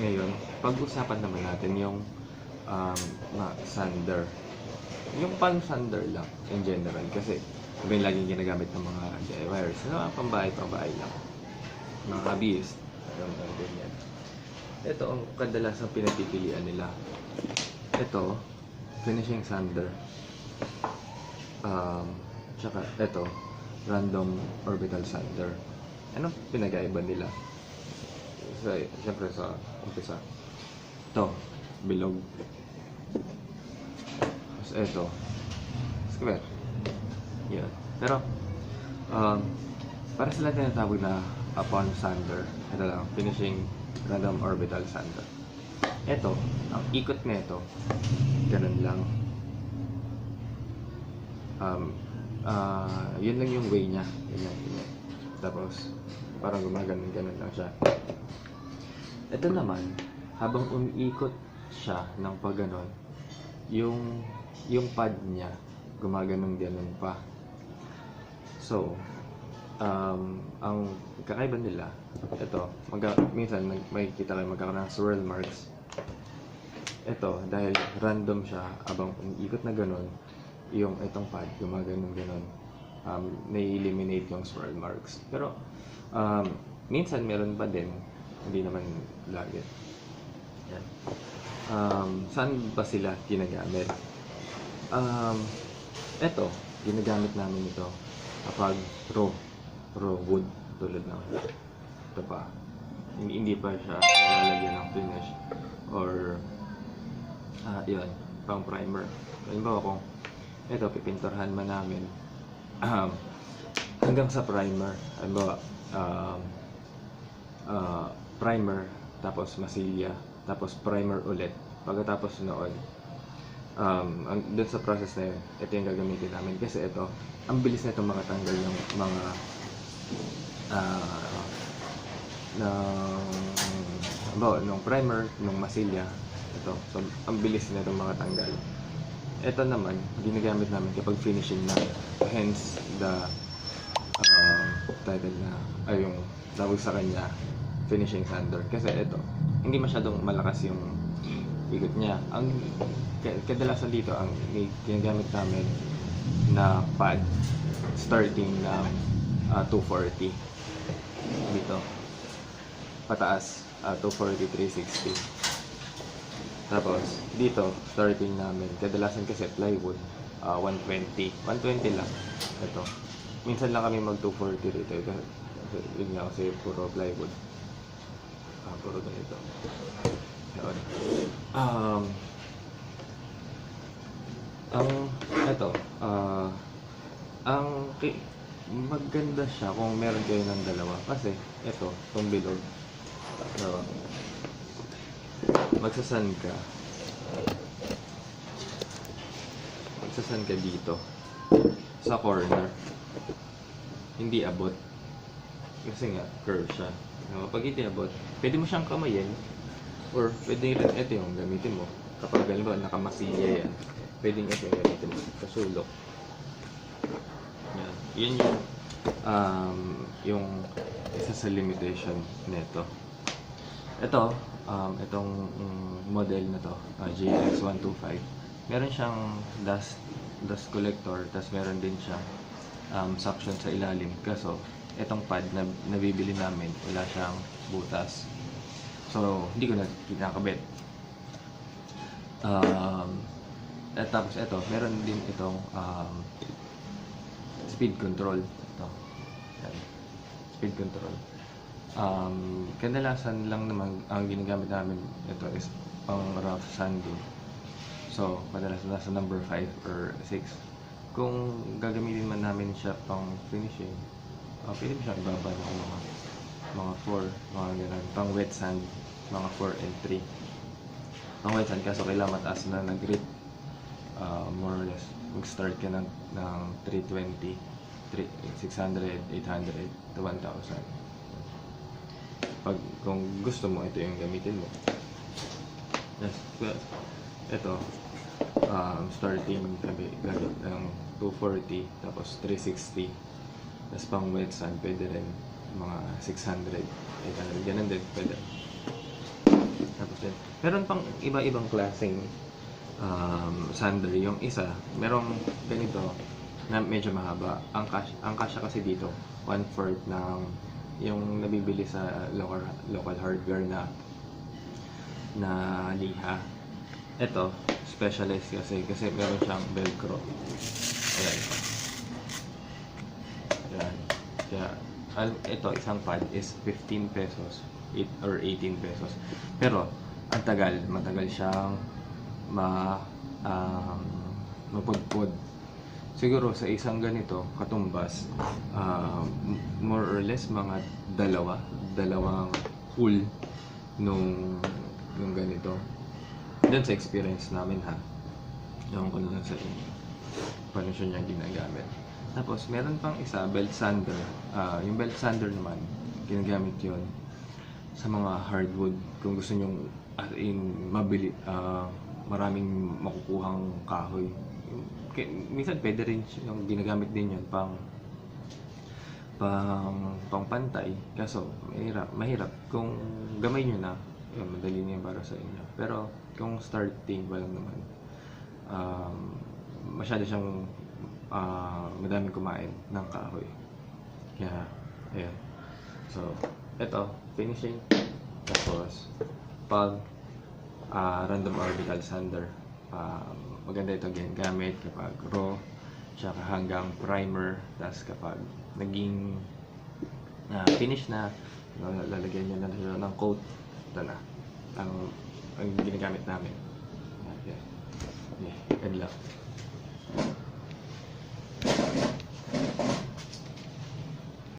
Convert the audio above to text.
Ngayon, pag-usapan naman natin yung sander. Yung palm sander lang in general kasi iba yung laging ginagamit ng mga DIYers. Pambahay lang. Mga hobbyist. Ganyan. Ito ang kadalasang pinapipilian nila. Ito, finishing sander. Tsaka ito, random orbital sander. Anong pinag-aiba nila? Siyempre sa umpisa. Ito, bilog. Tapos ito, square. Yan. Pero, para sila tinatawag na palm sander. Ito lang, finishing random orbital sander. Ito, ang ikot nito, ganun lang. Yun lang yung way niya. Ganyan. Tapos, parang gumaganon-ganon lang siya. Ito naman, habang umiikot siya ng pagganon, yung pad niya, gumaganon-ganon pa. So, ang kakaiba nila, ito, minsan makikita kayo magkakaroon ng swirl marks. Ito, dahil random siya, habang umiikot na ganon, yung itong pad, gumaganon-ganon, na-eliminate yung swirl marks. Pero, minsan meron pa din, hindi naman lagi. Yan. Saan ba sila ginagamit? Ito, ginagamit namin ito kapag raw wood, tulad ng ito pa. Hindi pa siya nilalagyan ng finish or yun, pang primer. Halimbawa kung ito, pipinturhan man namin hanggang sa primer. Halimbawa, primer, tapos masilya, tapos primer ulit. Pagkatapos noon, dun sa process na yun, ito yung gagamitin namin. Kasi ito, ang bilis na itong makatanggal yung mga nung primer, nung masilya. Ito, so, ang bilis na itong makatanggal. Ito naman, ginagamit namin kapag finishing na. Hence, the title na, ay yung tawag sa kanya, finishing sander. Kasi ito, hindi masyadong malakas yung ikot niya. Ang kadalasan dito, ang ginagamit namin na pad, starting na 240. Dito, pataas, 240, 360. Tapos, dito, starting namin, kadalasan kasi plywood, 120. 120 lang. Ito. Minsan lang kami mag 240 rito. Yun nga kasi puro plywood. Puro ganito. Yun. Maganda siya kung meron kayo ng dalawa. Kasi, ito, itong bilog. So, magsasan ka dito sa corner, hindi abot kasi nga curve siya. Kapag hindi abot, pwede mo siyang kamayin or pwede rin ito yung gamitin mo kapag halimbawa nakamasilya yan, pwedeng ito yung gamitin mo kasulok. Yan yung isa sa limitation nito. Ito, itong model na to, JX125, meron siyang dust collector, tas meron din siyang suction sa ilalim. Kaso, itong pad na nabibili namin, wala siyang butas. So, hindi ko na kinakabit. At tapos ito, meron din itong speed control. Ito. Speed control. Kadalasan lang naman ang ginagamit namin ito is pang rough sanding. So, kadalasan nasa number 5 or 6. Kung gagamitin man namin siya pang finishing, pwede mo siya ibaba ng mga 4, mga ganun. Pang wet sand, mga 4 and 3. Pang wet sand, kaso kailangan mataas na nag-grit. More or less, mag-start ka ng 320, 600, 800, to 1,000. Kung gusto mo, ito yung gamitin mo. Yes, ito, starting gamit ng 240, tapos 360, tapos pang wet sand, pwede rin mga 600, 800, ganun din, pwede. din. Meron pang iba-ibang klaseng sander. Yung isa, merong ganito na medyo mahaba. Ang kasya kasi dito, 1/4 ng yung nabibili sa local hardware na liha. Ito, specialized kasi meron siyang velcro. Ayan. Ayan. Kaya, ito, isang pad is 15 pesos or 18 pesos. Pero, matagal siyang mapudpud. Siguro sa isang ganito, katumbas, more or less mga dalawang full nung ganito. Doon sa experience namin ha. Ewan ko lang sa inyo. Paano siya niya ginagamit. Tapos, meron pang isa, belt sander. Yung belt sander naman, ginagamit yun sa mga hardwood. Kung gusto nyong maraming makukuhang kahoy. Minsan pwede rin yung ginagamit din yun pang pantay. Kaso, mahirap. Kung gamay nyo na, yun, madali na yun para sa inyo. Pero, kung starting pa lang naman, masyado siyang madaming kumain ng kahoy. Kaya, ayan. So, eto, finishing. Tapos, random orbital sander. Maganda ito gamit kapag raw, tsaka hanggang primer. Tapos kapag naging finish na, lalagyan nyo na siya ng coat. Ito na ang ginagamit namin. Okay. Good luck.